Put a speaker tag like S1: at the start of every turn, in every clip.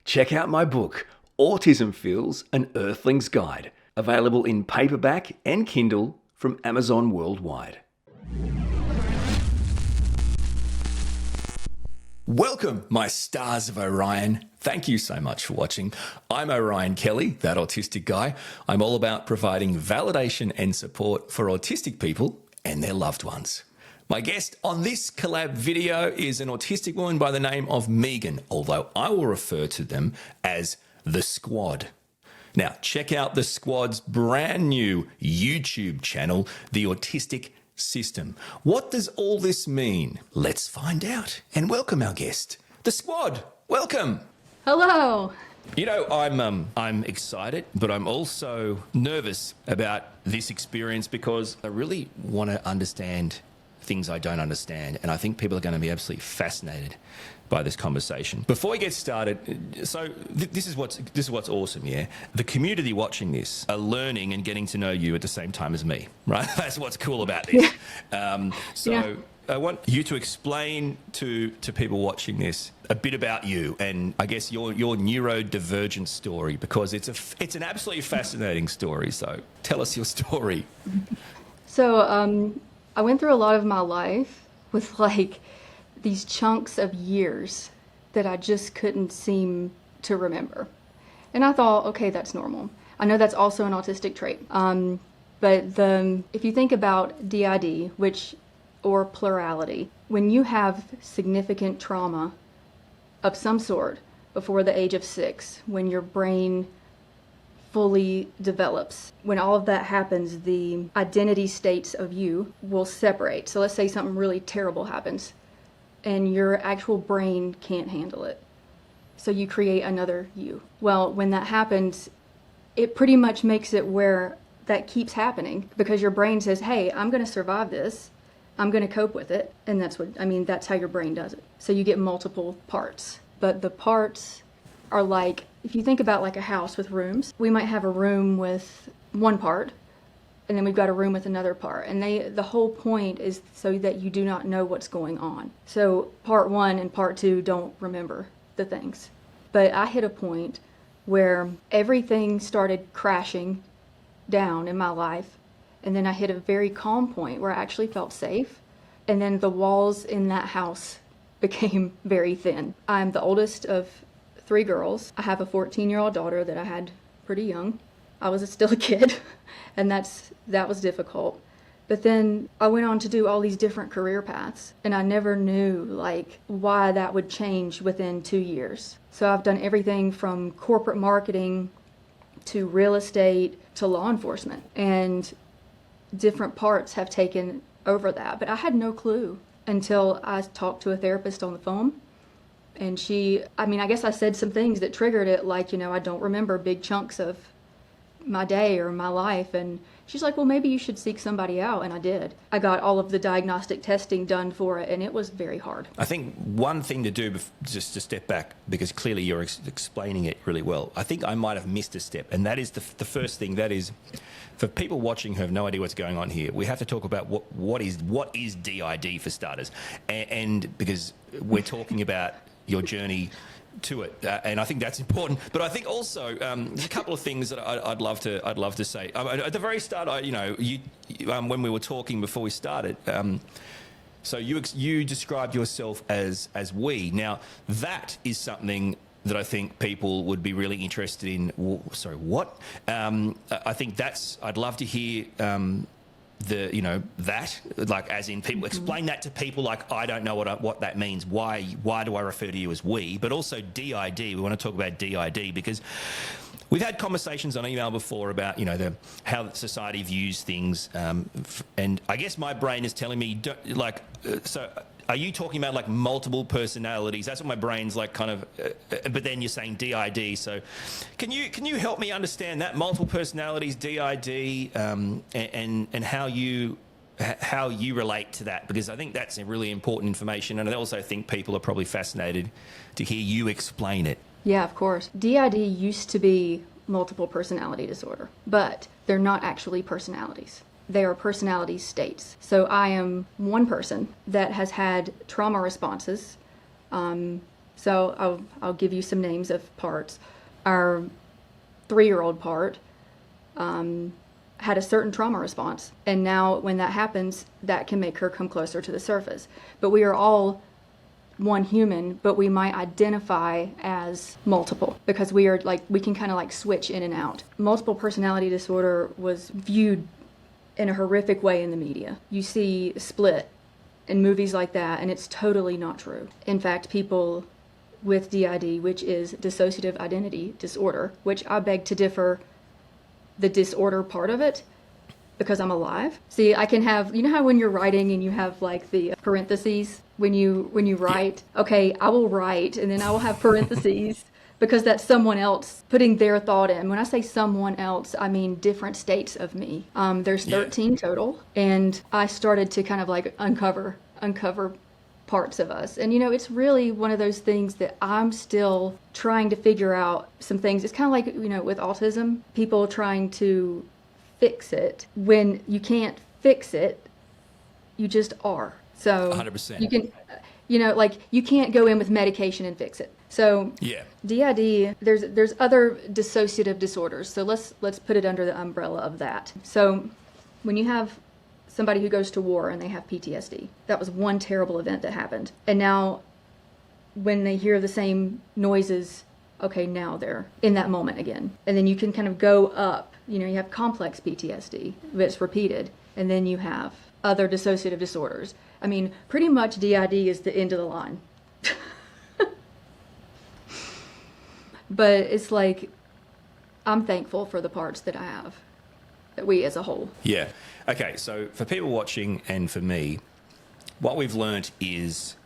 S1: check out my book, Autism Feels an Earthling's Guide, available in paperback and Kindle from Amazon worldwide. Welcome, my stars of Orion. Thank you so much for watching. I'm Orion Kelly, that autistic guy. I'm all about providing validation and support for autistic people and their loved ones. My guest on this collab video is an autistic woman by the name of Megan, although I will refer to them as the Squad. Now, check out the Squad's brand new YouTube channel, The Autistic System. What does all this mean? Let's find out and welcome our guest, the Squad. Welcome.
S2: Hello.
S1: You know, I'm excited, but I'm also nervous about this experience because I really want to understand things I don't understand, and I think people are going to be absolutely fascinated by this conversation. Before we get started, so this is what's awesome, yeah? The community watching this are learning and getting to know you at the same time as me, right? That's what's cool about this. Yeah. I want you to explain to people watching this a bit about you and I guess your neurodivergent story, because it's an absolutely fascinating story. So tell us your story.
S2: So I went through a lot of my life with like these chunks of years that I just couldn't seem to remember. And I thought, okay, that's normal. I know that's also an autistic trait. But if you think about DID, or plurality, when you have significant trauma of some sort before the age of 6, when your brain fully develops, when all of that happens, the identity states of you will separate. So let's say something really terrible happens and your actual brain can't handle it. So you create another you. Well, when that happens, it pretty much makes it where that keeps happening because your brain says, hey, I'm going to survive this. I'm going to cope with it. And that's how your brain does it. So you get multiple parts. But the parts are like, if you think about like a house with rooms, we might have a room with one part, and then we've got a room with another part. And the whole point is so that you do not know what's going on. So part 1 and part 2 don't remember the things. But I hit a point where everything started crashing down in my life. And then I hit a very calm point where I actually felt safe. And then the walls in that house became very thin. I'm the oldest of 3 girls. I have a 14-year-old daughter that I had pretty young. I was still a kid, and that was difficult. But then I went on to do all these different career paths, and I never knew like why that would change within 2 years. So I've done everything from corporate marketing to real estate to law enforcement, and different parts have taken over that. But I had no clue until I talked to a therapist on the phone. And I guess I said some things that triggered it, like, I don't remember big chunks of my day or my life. And she's like, well, maybe you should seek somebody out. And I did. I got all of the diagnostic testing done for it, and it was very hard.
S1: I think one thing to do, just to step back, because clearly you're explaining it really well. I think I might have missed a step, and that is the first thing. That is, for people watching who have no idea what's going on here, we have to talk about what is DID for starters, and because we're talking about your journey to it, and I think that's important. But I think also there's a couple of things that I'd love to say. At the very start, when we were talking before we started, so you described yourself as we. Now that is something that I think people would be really interested in. Sorry, what? I think I'd love to hear. That, like, as in people explain that to people, like, I don't know what that means. Why do I refer to you as we? But also DID. We want to talk about DID because we've had conversations on email before about, how society views things. And I guess my brain is telling me, are you talking about like multiple personalities? That's what my brain's like, kind of. But then you're saying DID. So, can you help me understand that multiple personalities, DID, and how you relate to that? Because I think that's a really important information, and I also think people are probably fascinated to hear you explain it.
S2: Yeah, of course. DID used to be multiple personality disorder, but they're not actually personalities. They are personality states. So I am one person that has had trauma responses So I'll give you some names of parts. Our 3-year-old part had a certain trauma response. And now when that happens, that can make her come closer to the surface. But we are all one human, but we might identify as multiple because we can kind of like switch in and out. Multiple personality disorder was viewed in a horrific way in the media. You see Split in movies like that, and it's totally not true. In fact, people with DID, which is dissociative identity disorder, which I beg to differ the disorder part of it, because I'm alive. See, I can have, you know how when you're writing and you have like the parentheses when you write, okay, I will write and then I will have parentheses because that's someone else putting their thought in. When I say someone else, I mean different states of me. There's 13 total, and I started to kind of like uncover parts of us. And it's really one of those things that I'm still trying to figure out some things. It's kind of like, with autism, people trying to fix it. When you can't fix it, you just are. So
S1: 100%.
S2: you can, you can't go in with medication and fix it. So DID, there's other dissociative disorders. So let's put it under the umbrella of that. So when you have somebody who goes to war and they have PTSD, that was one terrible event that happened. And now when they hear the same noises, okay, now they're in that moment again. And then you can kind of go up. You have complex PTSD, but it's repeated. And then you have other dissociative disorders. I mean, pretty much DID is the end of the line. But it's like, I'm thankful for the parts that I have, that we as a whole.
S1: Yeah. Okay, so for people watching and for me, what we've learnt is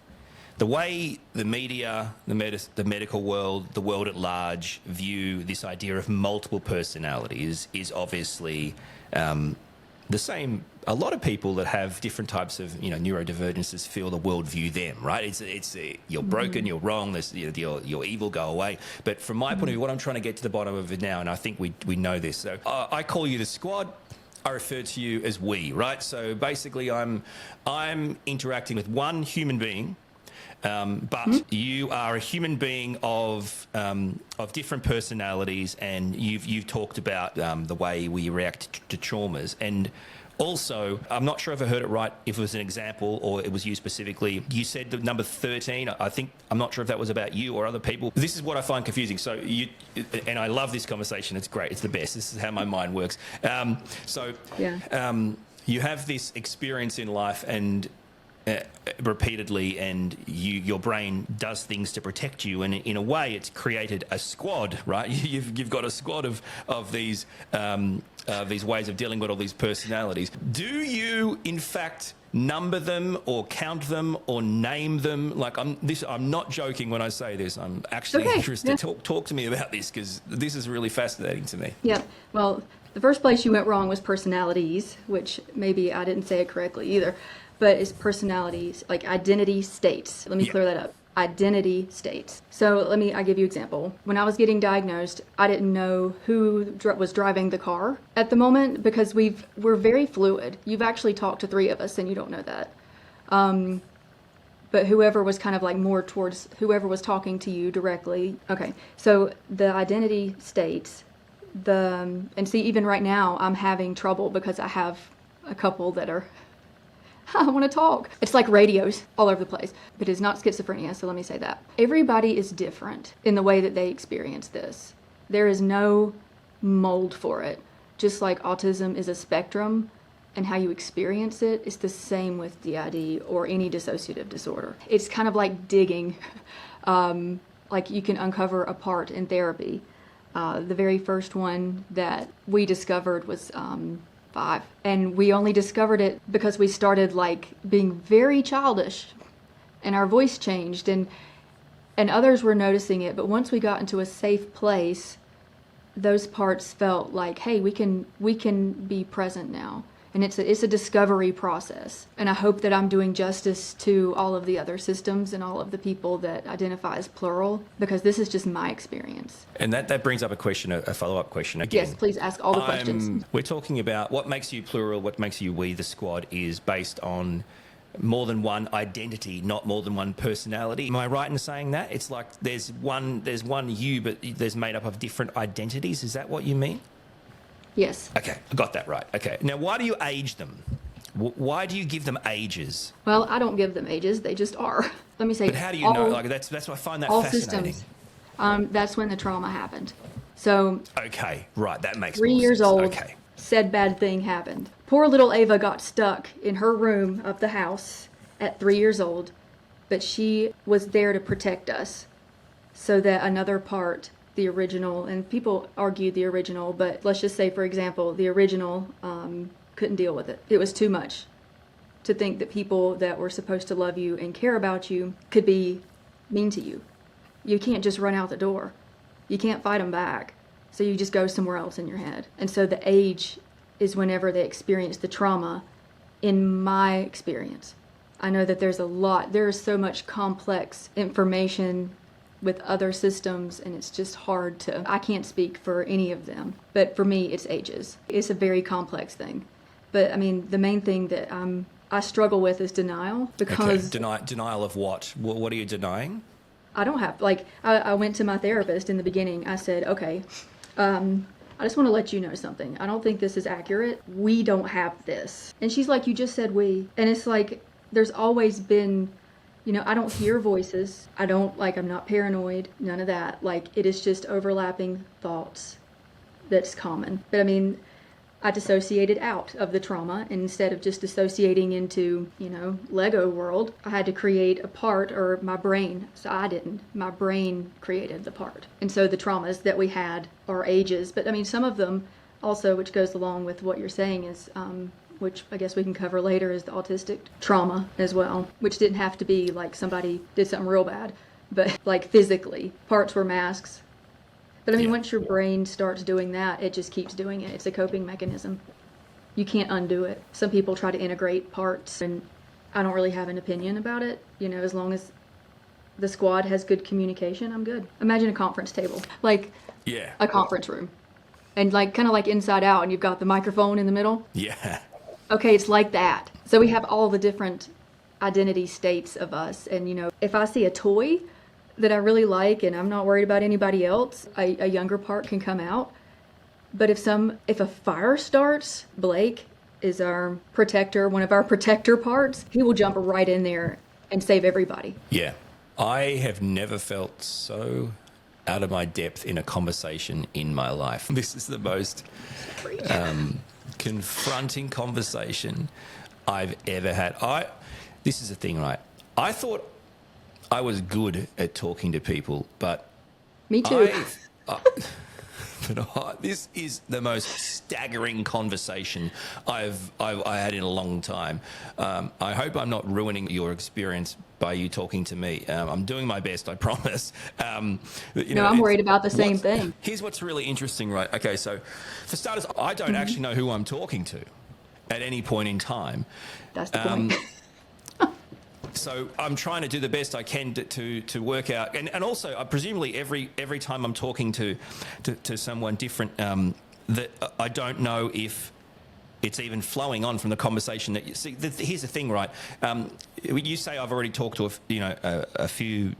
S1: the way the media, the medical world, the world at large view this idea of multiple personalities is obviously the same. A lot of people that have different types of neurodivergences feel the world view them, right? It's you're broken, you're wrong, you're evil, go away. But from my point of view, what I'm trying to get to the bottom of it now, and I think we know this. So I call you the squad. I refer to you as we, right? So basically, I'm interacting with one human being. But you are a human being of different personalities, and you've talked about the way we react to traumas. And also, I'm not sure if I heard it right, if it was an example or it was you specifically. You said the number 13. I'm not sure if that was about you or other people. This is what I find confusing. So and I love this conversation. It's great. It's the best. This is how my mind works. You have this experience in life and repeatedly, and your brain does things to protect you, and in a way it's created a squad, right? You've got a squad of these ways of dealing with all these personalities. Do you in fact number them or count them or name them? Like I'm not joking when I say this. I'm actually interested. Yeah. Talk to me about this, because this is really fascinating to me.
S2: Yeah. Well, the first place you went wrong was personalities, which maybe I didn't say it correctly either. But it's personalities, like identity states. Let me clear that up. Identity states. So I'll give you an example. When I was getting diagnosed, I didn't know who was driving the car at the moment, because we're very fluid. You've actually talked to 3 of us and you don't know that. But whoever was kind of like more towards whoever was talking to you directly. Okay, so the identity states, and see, even right now I'm having trouble because I have a couple that are, I want to talk. It's like radios all over the place. But it's not schizophrenia, so let me say that. Everybody is different in the way that they experience this. There is no mold for it. Just like autism is a spectrum, and how you experience it is the same with DID or any dissociative disorder. It's kind of like digging. Like you can uncover a part in therapy. The very first one that we discovered was 5, and we only discovered it because we started like being very childish and our voice changed, and others were noticing it. But once we got into a safe place, those parts felt like, hey, we can be present now. And it's a discovery process. And I hope that I'm doing justice to all of the other systems and all of the people that identify as plural, because this is just my experience.
S1: And that brings up a follow-up question again.
S2: Yes, please ask all the questions.
S1: We're talking about what makes you plural, what makes you we, the squad, is based on more than one identity, not more than one personality. Am I right in saying that? It's like there's one you, but there's made up of different identities. Is that what you mean?
S2: Yes.
S1: Okay, I got that right. Okay. Now, why do you age them? Why do you give them ages?
S2: Well, I don't give them ages. They just are. Let me say.
S1: But how do you know? Like that's what I find that
S2: all
S1: fascinating.
S2: Systems. That's when the trauma happened. So.
S1: Okay, right. That makes
S2: 3 years
S1: sense.
S2: old.
S1: Okay.
S2: Said bad thing happened. Poor little Ava got stuck in her room of the house at 3 years old, but she was there to protect us so that another part, the original, and people argued the original, but let's just say, for example, the original couldn't deal with it. It was too much to think that people that were supposed to love you and care about you could be mean to you. You can't just run out the door. You can't fight them back. So you just go somewhere else in your head. And so the age is whenever they experience the trauma, in my experience. I know that there is so much complex information with other systems, and it's just hard to, I can't speak for any of them, but for me, it's ages. It's a very complex thing. But I mean, the main thing that I struggle with is denial, because...
S1: Okay. Denial of what? What are you denying?
S2: I don't have, I went to my therapist in the beginning. I said, okay, I just want to let you know something. I don't think this is accurate. We don't have this. And she's like, you just said we. And it's like, there's always been, I don't hear voices. I'm not paranoid, none of that. It is just overlapping thoughts that's common. But I mean, I dissociated out of the trauma, and instead of just dissociating into, Lego world, I had to create a part, or my brain. So I didn't. My brain created the part. And so the traumas that we had are ages. But I mean, some of them also, which goes along with what you're saying, is, which I guess we can cover later, is the autistic trauma as well, which didn't have to be like somebody did something real bad, but like physically. Parts were masks. But I mean, once your brain starts doing that, it just keeps doing it. It's a coping mechanism. You can't undo it. Some people try to integrate parts, and I don't really have an opinion about it. As long as the squad has good communication, I'm good. Imagine a conference table, a conference room, and kind of like Inside Out, and you've got the microphone in the middle.
S1: Yeah.
S2: Okay, it's like that. So we have all the different identity states of us, and if I see a toy that I really like and I'm not worried about anybody else, a younger part can come out. But if a fire starts, Blake is our protector, one of our protector parts. He will jump right in there and save everybody.
S1: Yeah. I have never felt so out of my depth in a conversation in my life. This is the most confronting conversation I've ever had. This is the thing, right? I thought I was good at talking to people, but
S2: me too.
S1: This is the most staggering conversation I had in a long time. I hope I'm not ruining your experience by you talking to me. I'm doing my best, I promise.
S2: I'm worried about the same thing.
S1: Here's what's really interesting, right? Okay, so for starters, I don't actually know who I'm talking to at any point in time.
S2: That's the point.
S1: So I'm trying to do the best I can to work out, and also presumably every time I'm talking to someone different, that I don't know if it's even flowing on from the conversation that you see. Here's the thing, right? You say I've already talked to a few.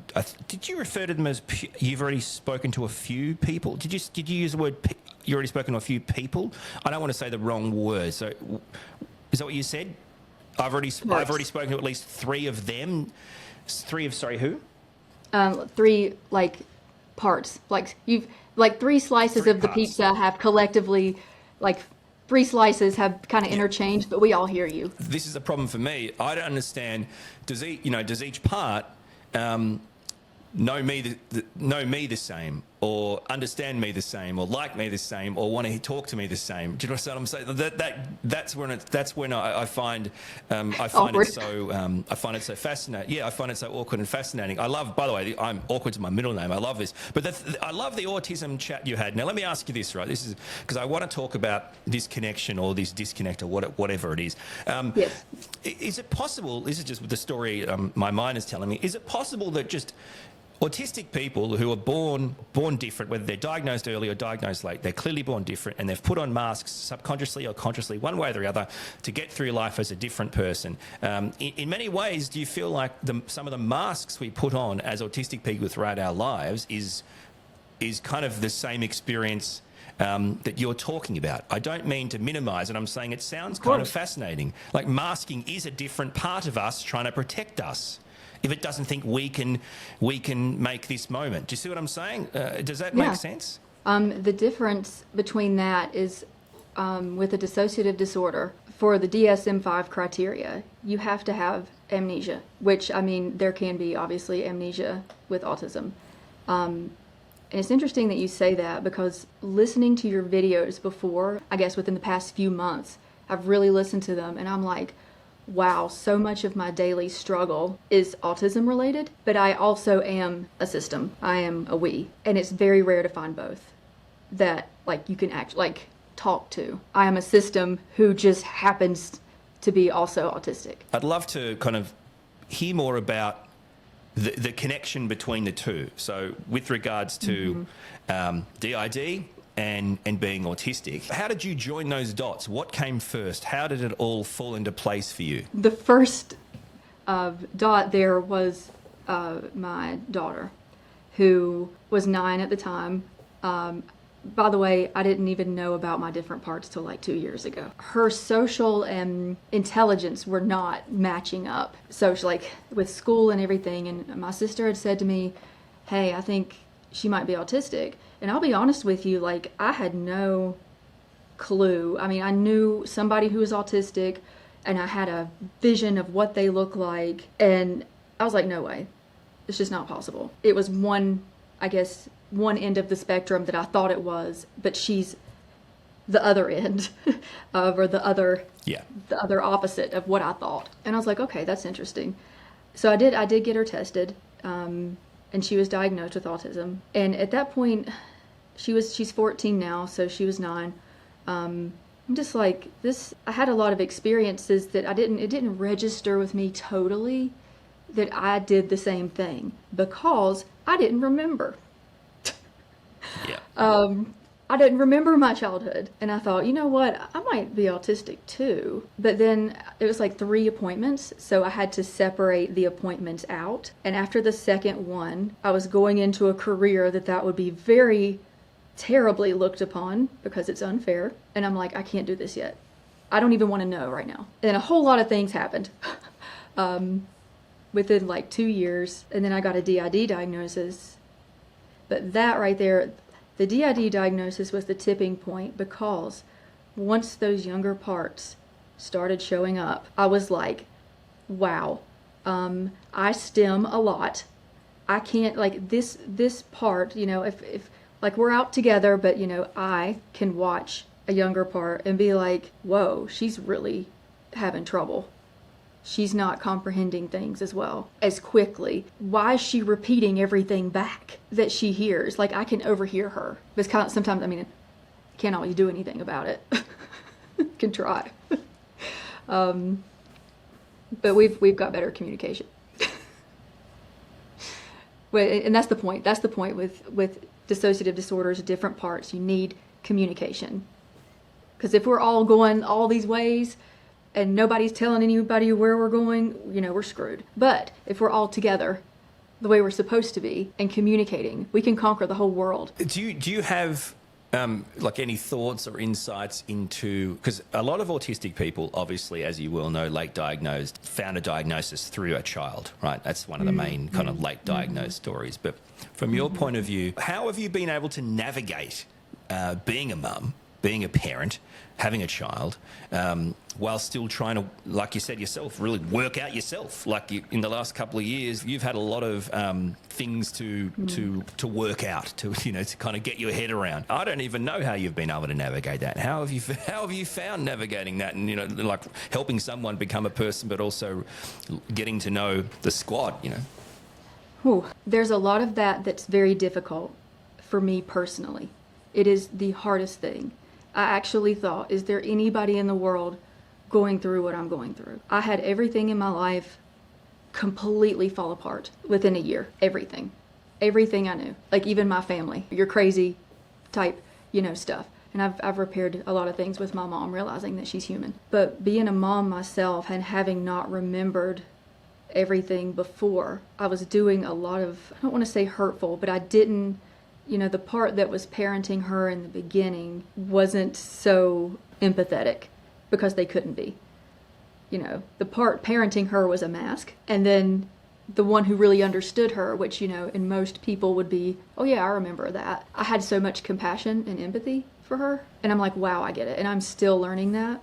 S1: Did you refer to them as you've already spoken to a few people? Did you use the word you already spoken to a few people? I don't want to say the wrong word. So is that what you said? I've already spoken to at least three of them. Sorry, who?
S2: 3 parts. You've three slices of the pizza have collectively 3 slices have kind of interchanged, but we all hear you.
S1: This is a problem for me. I don't understand. Does each part know me the same, or understand me the same, or like me the same, or want to talk to me the same? Do you know what I'm saying? That's when I find it so fascinating. Yeah, I find it so awkward and fascinating. I love, by the way, I'm awkward's my middle name. I love this, but I love the autism chat you had. Now let me ask you this, right? This is because I want to talk about this connection or this disconnect or whatever it is.
S2: Yes.
S1: Is it possible? This is just the story my mind is telling me. Is it possible that just autistic people who are born different, whether they're diagnosed early or diagnosed late, they're clearly born different, and they've put on masks subconsciously or consciously, one way or the other, to get through life as a different person. In many ways, do you feel like some of the masks we put on as autistic people throughout our lives is kind of the same experience that you're talking about? I don't mean to minimise it. I'm saying it sounds kind of fascinating. Like masking is a different part of us trying to protect us if it doesn't think we can make this moment. Do you see what I'm saying? Does that make sense?
S2: The difference between that is with a dissociative disorder, for the DSM-5 criteria, you have to have amnesia, which, I mean, there can be obviously amnesia with autism. And it's interesting that you say that, because listening to your videos before, I guess within the past few months, I've really listened to them, and I'm like, wow, so much of my daily struggle is autism related, but I also am a system. I am a we. And it's very rare to find both that like you can actually like talk to. I am a system who just happens to be also autistic.
S1: I'd love to kind of hear more about the connection between the two. So with regards to DID and being autistic, how did you join those dots? What came first? How did it all fall into place for you?
S2: The first dot there was my daughter, who was 9 at the time. By the way, I didn't even know about my different parts till like 2 years ago. Her social and intelligence were not matching up. So she, like with school and everything, and my sister had said to me, hey, I think she might be autistic. And I'll be honest with you, like I had no clue. I mean, I knew somebody who was autistic and I had a vision of what they look like. And I was like, no way, it's just not possible. It was one end of the spectrum that I thought it was, but she's the other end or the other opposite of what I thought. And I was like, okay, that's interesting. So I did get her tested, and she was diagnosed with autism. And at that point, she's 14 now, so she was 9. I'm just like this. I had a lot of experiences that it didn't register with me totally that I did the same thing, because I didn't remember. I didn't remember my childhood, and I thought, you know what, I might be autistic too. But then it was like 3 appointments, so I had to separate the appointments out. And after the second one, I was going into a career that would be very terribly looked upon because it's unfair. And I'm like, I can't do this yet. I don't even want to know right now. And then a whole lot of things happened within like 2 years, and then I got a DID diagnosis. But that right there, the DID diagnosis was the tipping point, because once those younger parts started showing up, I was like, wow, I stim a lot. I can't, like, this part, you know, if like we're out together, but, you know, I can watch a younger part and be like, whoa, she's really having trouble. She's not comprehending things as well, as quickly. Why is she repeating everything back that she hears? Like, I can overhear her. But sometimes, I mean, I can't always do anything about it. Can try. But we've got better communication. And that's the point. That's the point with dissociative disorders, different parts. You need communication. Because if we're all going all these ways, and nobody's telling anybody where we're going, you know, we're screwed. But if we're all together the way we're supposed to be and communicating, we can conquer the whole world.
S1: Do you have like any thoughts or insights into, because a lot of autistic people, obviously, as you well know, late diagnosed, found a diagnosis through a child, right? That's one of the main kind of late diagnosed stories. But from your point of view, how have you been able to navigate being a mum, being a parent, having a child, while still trying to, like you said yourself, really work out yourself? Like in the last couple of years, you've had a lot of things to work out, to kind of get your head around. I don't even know how you've been able to navigate that. How have you found navigating that, and like helping someone become a person, but also getting to know the squad?
S2: Ooh, there's a lot of that's very difficult for me personally. It is the hardest thing. I actually thought, is there anybody in the world going through what I'm going through? I had everything in my life completely fall apart within a year. Everything. everything I knew, like even my family, you're crazy type, stuff. And I've repaired a lot of things with my mom, realizing that she's human. But being a mom myself and having not remembered everything before, I was doing a lot of, I don't want to say hurtful, but I didn't, the part that was parenting her in the beginning wasn't so empathetic because they couldn't be. The part parenting her was a mask. And then the one who really understood her, which, in most people would be, oh yeah, I remember that. I had so much compassion and empathy for her. And I'm like, wow, I get it. And I'm still learning that.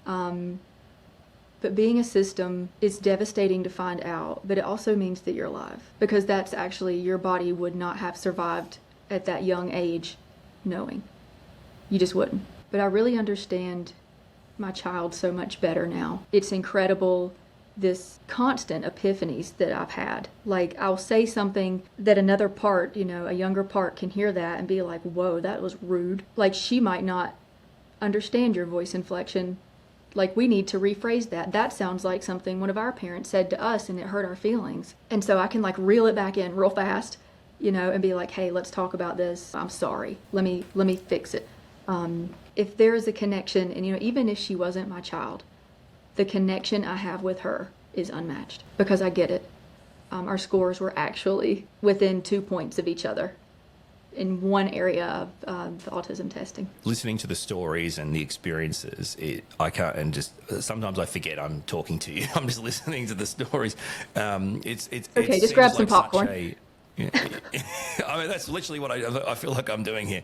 S2: But being a system is devastating to find out, but it also means that you're alive. Because that's actually, your body would not have survived at that young age knowing. You just wouldn't. But I really understand my child so much better now. It's incredible, this constant epiphanies that I've had. Like, I'll say something that another part, a younger part can hear that and be like, whoa, that was rude. Like, she might not understand your voice inflection. Like, we need to rephrase that. That sounds like something one of our parents said to us and it hurt our feelings. And so I can like reel it back in real fast, and be like, hey, let's talk about this. I'm sorry. Let me fix it. If there is a connection, and even if she wasn't my child, the connection I have with her is unmatched because I get it. Our scores were actually within 2 points of each other in one area of the autism testing.
S1: Listening to the stories and the experiences, I can't, and just sometimes I forget I'm talking to you. I'm just listening to the stories. It's
S2: okay. Just grab some popcorn.
S1: I mean, that's literally what I feel like I'm doing here.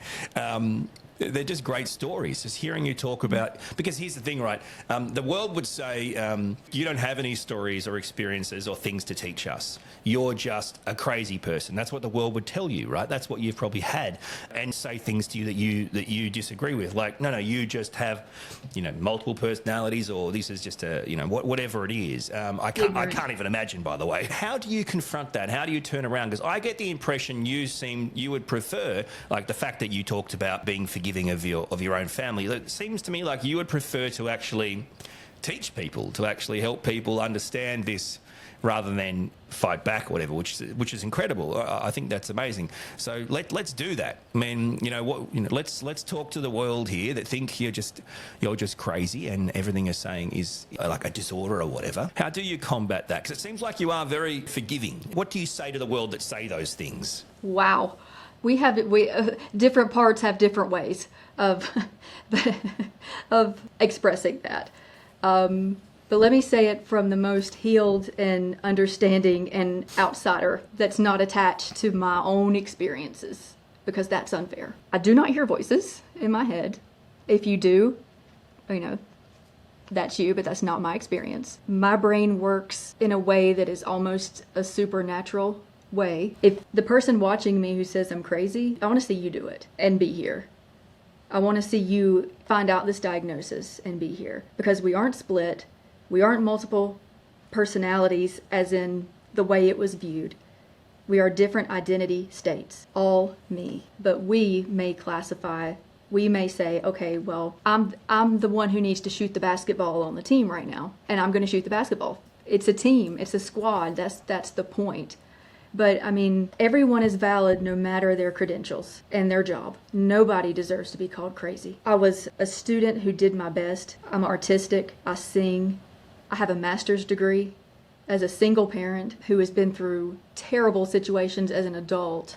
S1: They're just great stories, just hearing you talk about, because here's the thing, right? The world would say, you don't have any stories or experiences or things to teach us. You're just a crazy person. That's what the world would tell you, right? That's what you've probably had, and say things to you that you disagree with. Like, no, you just have, multiple personalities, or this is just a, whatever it is. I can't even imagine, by the way. How do you confront that? How do you turn around? Because I get the impression you would prefer, like the fact that you talked about being forgiving of your own family. It seems to me like you would prefer to actually teach people, to actually help people understand this, rather than fight back or whatever, which is incredible. I think that's amazing. So let's do that. I mean, let's talk to the world here that think you're just crazy and everything you're saying is like a disorder or whatever. How do you combat that? Because it seems like you are very forgiving. What do you say to the world that say those things?
S2: Wow. We different parts have different ways of expressing that. But let me say it from the most healed and understanding and outsider that's not attached to my own experiences, because that's unfair. I do not hear voices in my head. If you do, that's you, but that's not my experience. My brain works in a way that is almost a supernatural way. If the person watching me who says I'm crazy, I want to see you do it and be here. I want to see you find out this diagnosis and be here, because we aren't split. We aren't multiple personalities as in the way it was viewed. We are different identity states, all me. But we may say, okay, well, I'm the one who needs to shoot the basketball on the team right now, and I'm going to shoot the basketball. It's a team, it's a squad, that's the point. But I mean, everyone is valid no matter their credentials and their job. Nobody deserves to be called crazy. I was a student who did my best. I'm artistic, I sing, I have a master's degree. As a single parent who has been through terrible situations as an adult,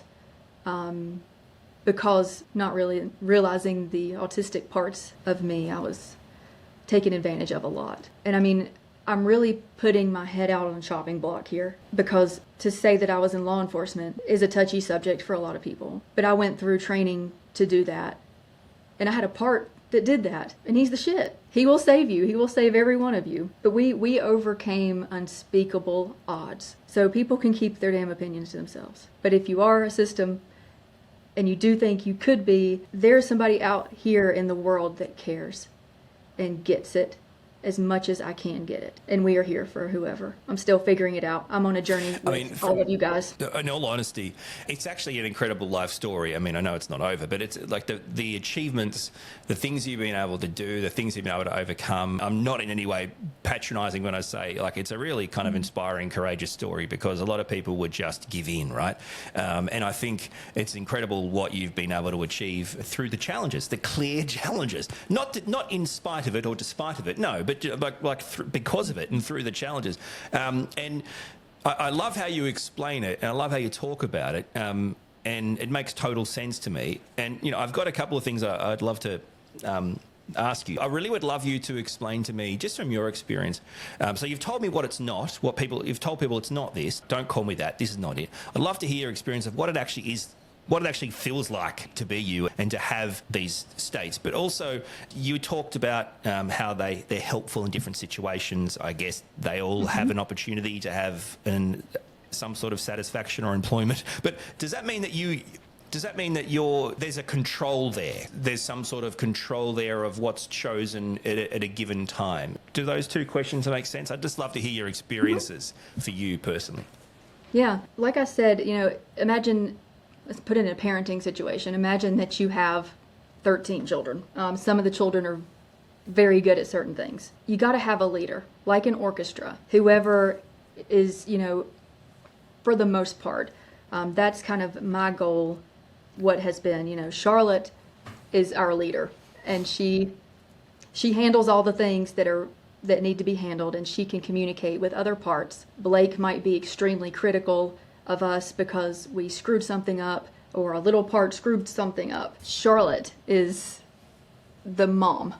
S2: because not really realizing the autistic parts of me, I was taken advantage of a lot. And I mean, I'm really putting my head out on a chopping block here, because to say that I was in law enforcement is a touchy subject for a lot of people. But I went through training to do that. And I had a part that did that. And he's the shit. He will save you. He will save every one of you. But we overcame unspeakable odds. So people can keep their damn opinions to themselves. But if you are a system and you do think you could be, there's somebody out here in the world that cares and gets it as much as I can get it. And we are here for whoever. I'm still figuring it out. I'm on a journey with all of you guys.
S1: In all honesty, it's actually an incredible life story. I mean, I know it's not over, but it's like the achievements, the things you've been able to do, the things you've been able to overcome. I'm not in any way patronizing when I say, like, it's a really kind of inspiring, courageous story, because a lot of people would just give in, right? And I think it's incredible what you've been able to achieve through the challenges, the clear challenges, not in spite of it or despite of it, no, but because of it and through the challenges. And I love how you explain it, and I love how you talk about it, and it makes total sense to me. And, you know, I've got a couple of things I'd love to ask you. I really would love you to explain to me, just from your experience. So you've told me what it's not, you've told people it's not this. Don't call me that. This is not it. I'd love to hear your experience of what it actually is, what it actually feels like to be you and to have these states. But also, you talked about how they're helpful in different situations. I guess they all have an opportunity to have some sort of satisfaction or employment. But does that mean that there's a control there? There's some sort of control there of what's chosen at a given time. Do those two questions make sense? I'd just love to hear your experiences for you personally.
S2: Yeah, like I said, you know, imagine, let's put it in a parenting situation. Imagine that you have 13 children. Some of the children are very good at certain things. You got to have a leader, like an orchestra. Whoever is, you know, for the most part, that's kind of my goal. What has been, you know, Charlotte is our leader, and she handles all the things that need to be handled, and she can communicate with other parts. Blake might be extremely critical of us because we screwed something up, or a little part screwed something up. Charlotte is the mom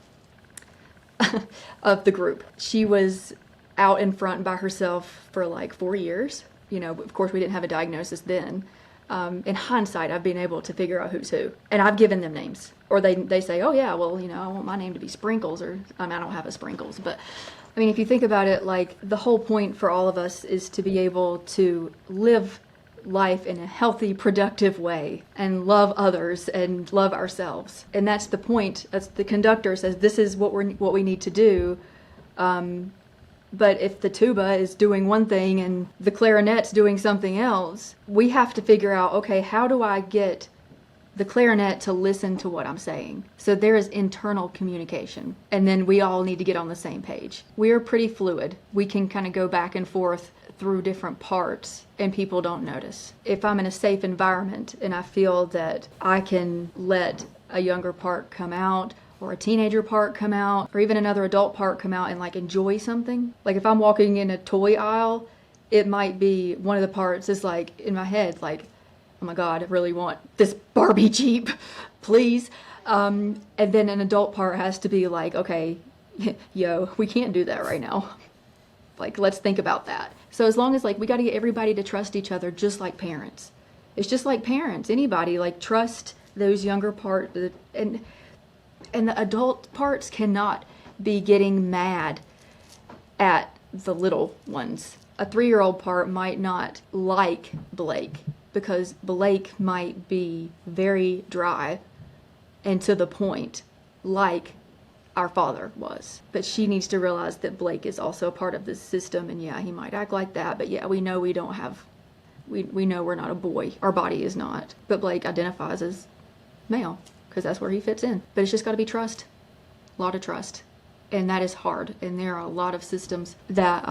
S2: of the group. She was out in front by herself for like 4 years. You know, of course we didn't have a diagnosis then. In hindsight, I've been able to figure out who's who, and I've given them names, or they say, oh yeah, well, you know, I want my name to be Sprinkles, or I don't have a Sprinkles, but I mean, if you think about it, like, the whole point for all of us is to be able to live life in a healthy, productive way, and love others and love ourselves. And that's the point. That's the conductor says, this is what we need to do. But if the tuba is doing one thing and the clarinet's doing something else, we have to figure out, okay, how do I get the clarinet to listen to what I'm saying? So there is internal communication, and then we all need to get on the same page. We are pretty fluid. We can kind of go back and forth through different parts, and people don't notice. If I'm in a safe environment and I feel that I can let a younger part come out, or a teenager part come out, or even another adult part come out and like enjoy something. Like if I'm walking in a toy aisle, it might be one of the parts is like in my head, like, oh my God, I really want this Barbie Jeep, please. And then an adult part has to be like, okay, yo, we can't do that right now. Like, let's think about that. So as long as like, we got to get everybody to trust each other, just like parents. It's just like parents, anybody, like trust those younger parts, and the adult parts cannot be getting mad at the little ones. A 3-year-old part might not like Blake because Blake might be very dry and to the point, like our father was. But she needs to realize that Blake is also a part of this system, and yeah, he might act like that, but yeah, we know we know we're not a boy. Our body is not. But Blake identifies as male, because that's where he fits in. But it's just got to be trust, a lot of trust, and that is hard. And there are a lot of systems that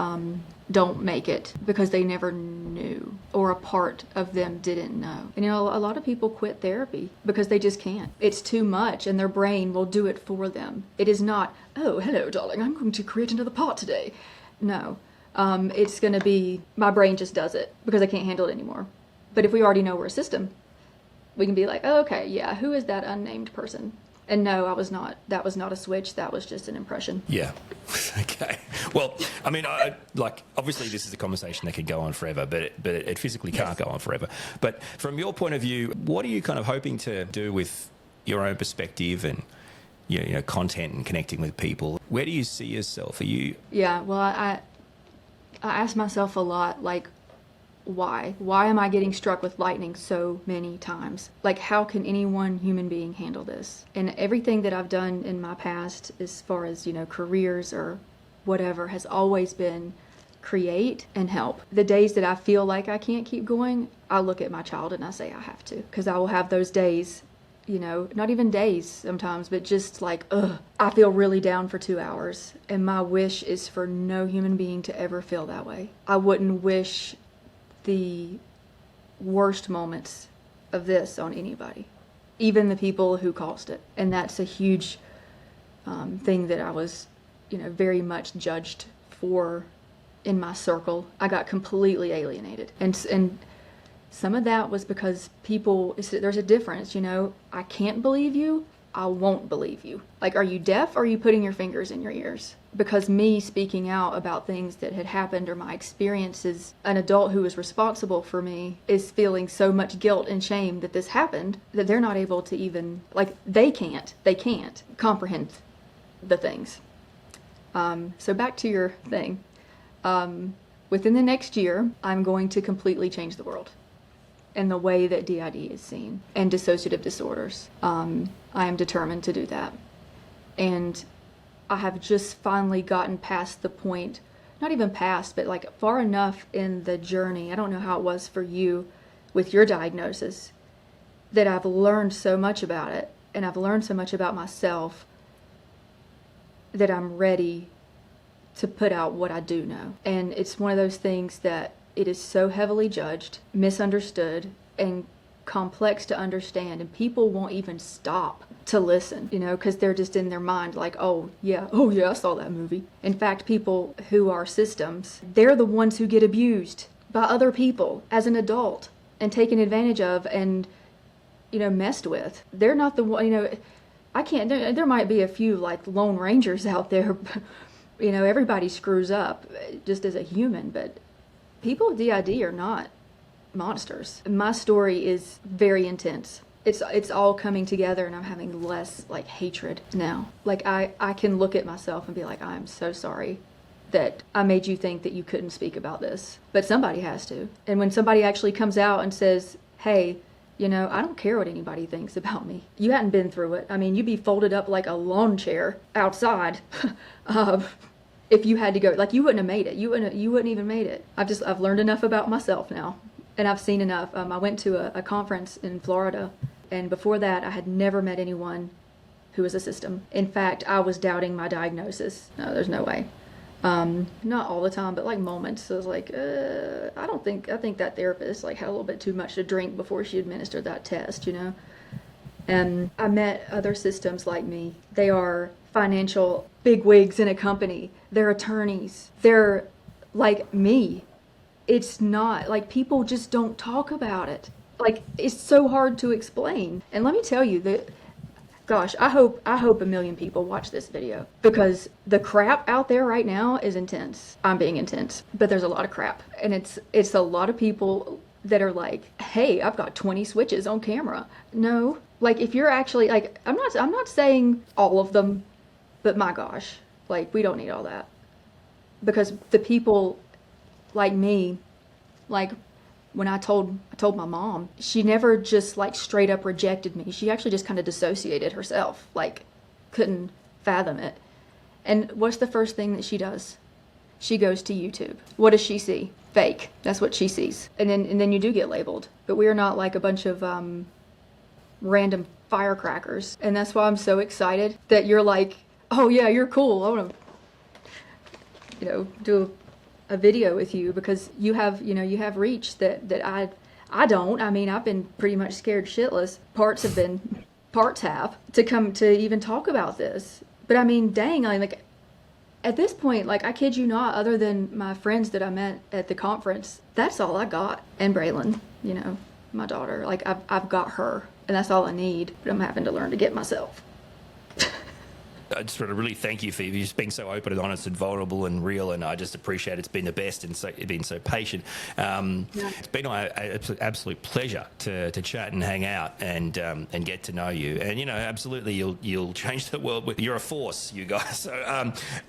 S2: don't make it because they never knew, or a part of them didn't know. And you know, a lot of people quit therapy because they just can't. It's too much, and their brain will do it for them. It is not, oh, hello, darling, I'm going to create another part today. No, it's going to be, my brain just does it because I can't handle it anymore. But if we already know we're a system, we can be like, oh, okay, yeah, who is that unnamed person? And no, I was not. That was not a switch. That was just an impression.
S1: Yeah. Okay. Well, I mean, obviously this is a conversation that could go on forever, but it physically can't go on forever. But from your point of view, what are you kind of hoping to do with your own perspective and, you know, content and connecting with people? Where do you see yourself? Are you...
S2: Yeah, well, I ask myself a lot, like, why? Why am I getting struck with lightning so many times? Like, how can any one human being handle this? And everything that I've done in my past, as far as, you know, careers or whatever has always been create and help. The days that I feel like I can't keep going, I look at my child and I say I have to, because I will have those days, you know, not even days sometimes, but just like, I feel really down for 2 hours. And my wish is for no human being to ever feel that way. I wouldn't wish the worst moments of this on anybody, even the people who caused it. And that's a huge thing that I was, you know, very much judged for in my circle. I got completely alienated. And some of that was because people, there's a difference, you know. I can't believe you. I won't believe you. Like, are you deaf or are you putting your fingers in your ears? Because me speaking out about things that had happened or my experiences, an adult who was responsible for me is feeling so much guilt and shame that this happened that they're not able to even, like, they can't comprehend the things. So back to your thing. Within the next year, I'm going to completely change the world and the way that DID is seen and dissociative disorders. I am determined to do that. And I have just finally gotten past the point, not even past, but like far enough in the journey. I don't know how it was for you with your diagnosis, that I've learned so much about it and I've learned so much about myself that I'm ready to put out what I do know. And it's one of those things that it is so heavily judged, misunderstood, and complex to understand, and people won't even stop to listen, you know, because they're just in their mind like, oh yeah, I saw that movie. In fact, people who are systems, they're the ones who get abused by other people as an adult and taken advantage of and, you know, messed with. They're not the one, you know, there might be a few like Lone Rangers out there, you know, everybody screws up just as a human, but people with DID are not monsters. My story is very intense. It's all coming together, and I'm having less like hatred now. Like I can look at myself and be like, I'm so sorry that I made you think that you couldn't speak about this, but somebody has to. And when somebody actually comes out and says, hey, you know, I don't care what anybody thinks about me. You hadn't been through it. I mean, you'd be folded up like a lawn chair outside. If you had to go, like, you wouldn't have made it. You wouldn't even made it. I've learned enough about myself now, and I've seen enough. I went to a conference in Florida, and before that, I had never met anyone who was a system. In fact, I was doubting my diagnosis. No, there's no way. Not all the time, but like moments. So I was like, I think that therapist like had a little bit too much to drink before she administered that test, you know? And I met other systems like me. They are financial bigwigs in a company. They're attorneys. They're like me. It's not like people just don't talk about it. Like, it's so hard to explain. And let me tell you that, gosh, I hope a million people watch this video, because the crap out there right now is intense. I'm being intense, but there's a lot of crap, and it's a lot of people that are like, hey, I've got 20 switches on camera. No, like, if you're actually like, I'm not saying all of them, but my gosh, like, we don't need all that, because the people like me, like, when I told my mom, she never just like straight up rejected me. She actually just kind of dissociated herself, like couldn't fathom it. And what's the first thing that she does? She goes to YouTube. What does she see? Fake. That's what she sees. And then you do get labeled. But we are not like a bunch of random firecrackers. And that's why I'm so excited that you're like, oh yeah, you're cool. I want to, you know, do a video with you, because you have reach that I don't. I mean, I've been pretty much scared shitless. Parts have to come to even talk about this. But I mean, dang, like at this point, like, I kid you not, other than my friends that I met at the conference, that's all I got. And Braylon, you know, my daughter, like I've got her, and that's all I need. But I'm having to learn to get myself.
S1: I just want to really thank you for just being so open and honest and vulnerable and real, and I just appreciate it's been the best and being so patient. It's been an absolute pleasure to chat and hang out and get to know you. And, you know, absolutely you'll change the world. You're a force, you guys. So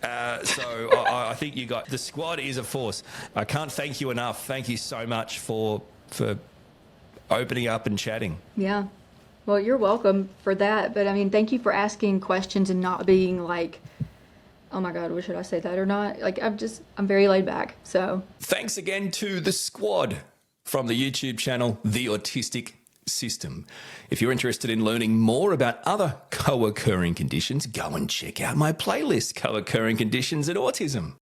S1: I think the squad is a force. I can't thank you enough. Thank you so much for opening up and chatting.
S2: Yeah. Well, you're welcome for that. But I mean, thank you for asking questions and not being like, oh my God, should I say that or not? Like, I'm very laid back. So
S1: Thanks again to the squad from the YouTube channel, The Autistic System. If you're interested in learning more about other co-occurring conditions, go and check out my playlist, Co-occurring Conditions and Autism.